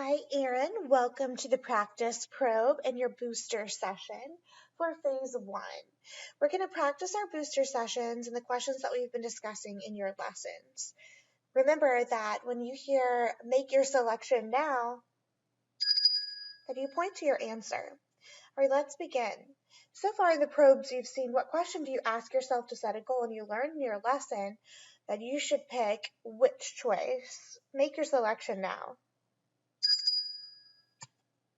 Hi, Erin. Welcome to the practice probe and your booster session for phase one. We're going to practice our booster sessions and the questions that we've been discussing in your lessons. Remember that when you hear make your selection now, that you point to your answer. All right, let's begin. So far in the probes, you've seen what question do you ask yourself to set a goal, and you learned in your lesson that you should pick which choice. Make your selection now.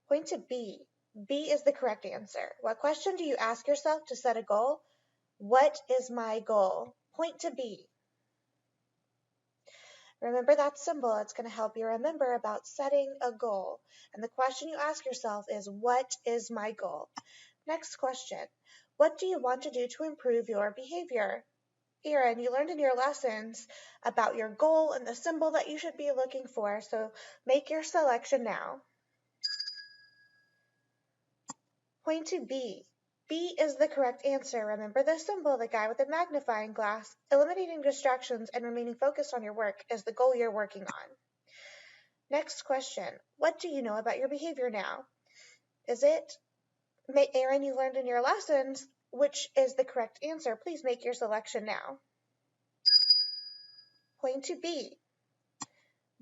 Point to B. B is the correct answer. What question do you ask yourself to set a goal? What is my goal? Point to B. Remember that symbol. It's going to help you remember about setting a goal. And the question you ask yourself is, what is my goal? Next question. What do you want to do to improve your behavior? Erin, you learned in your lessons about your goal and the symbol that you should be looking for. So make your selection now. Point to B. B is the correct answer. Remember the symbol, the guy with the magnifying glass. Eliminating distractions and remaining focused on your work is the goal you're working on. Next question. What do you know about your behavior now? Is it, Erin, you learned in your lessons, which is the correct answer? Please make your selection now. Point to B.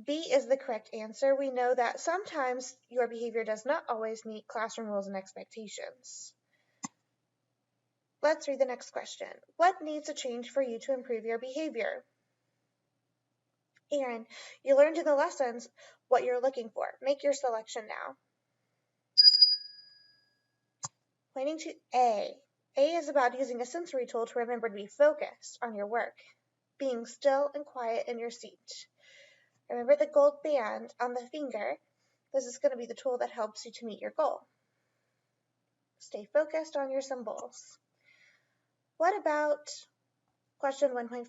B is the correct answer. We know that sometimes your behavior does not always meet classroom rules and expectations. Let's read the next question. What needs to change for you to improve your behavior? Erin, you learned in the lessons what you're looking for. Make your selection now. Pointing to A. A is about using a sensory tool to remember to be focused on your work, being still and quiet in your seat. Remember the gold band on the finger. This is going to be the tool that helps you to meet your goal. Stay focused on your symbols. What about question 1.5?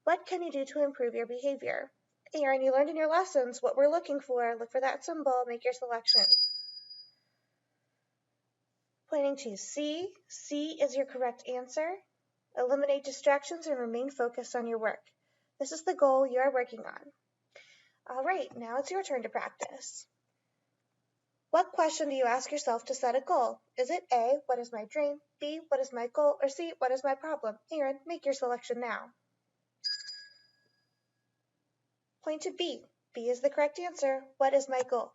What can you do to improve your behavior? Erin, you learned in your lessons what we're looking for. Look for that symbol. Make your selection. Pointing to C. C is your correct answer. Eliminate distractions and remain focused on your work. This is the goal you are working on. All right, now it's your turn to practice. What question do you ask yourself to set a goal? Is it A, what is my dream? B, what is my goal? Or C, what is my problem? Erin, make your selection now. Point to B. B is the correct answer. What is my goal?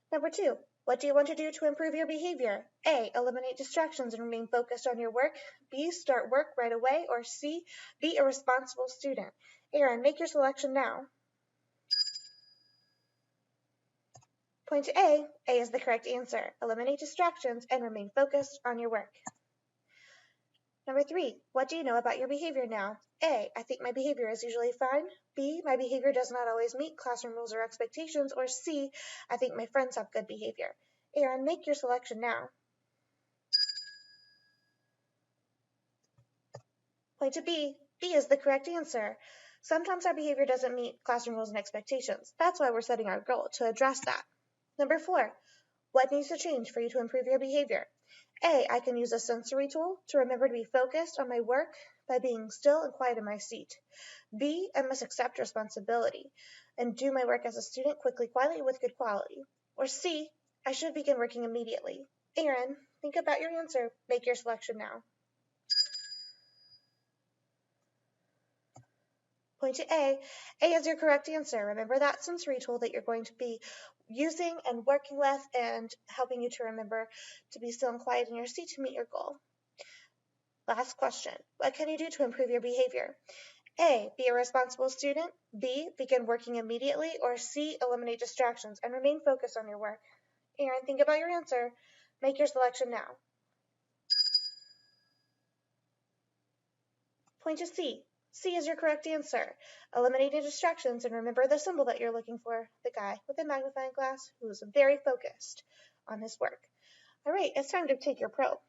Number 2, what do you want to do to improve your behavior? A, eliminate distractions and remain focused on your work. B, start work right away. Or C, be a responsible student. Erin, make your selection now. Point to A. A is the correct answer. Eliminate distractions and remain focused on your work. Number 3, what do you know about your behavior now? A, I think my behavior is usually fine. B, my behavior does not always meet classroom rules or expectations. Or C, I think my friends have good behavior. Erin, make your selection now. Point to B. B is the correct answer. Sometimes our behavior doesn't meet classroom rules and expectations. That's why we're setting our goal, to address that. Number 4, what needs to change for you to improve your behavior? A, I can use a sensory tool to remember to be focused on my work by being still and quiet in my seat. B, I must accept responsibility and do my work as a student quickly, quietly, with good quality. Or C, I should begin working immediately. Erin, think about your answer. Make your selection now. Point to A. A is your correct answer. Remember that sensory tool that you're going to be using and working with and helping you to remember to be still and quiet in your seat to meet your goal. Last question. What can you do to improve your behavior? A, be a responsible student. B, begin working immediately. Or C, eliminate distractions and remain focused on your work. Erin, think about your answer. Make your selection now. Point to C. C is your correct answer. Eliminating distractions and remember the symbol that you're looking for, the guy with the magnifying glass who is very focused on his work. All right, it's time to take your probe.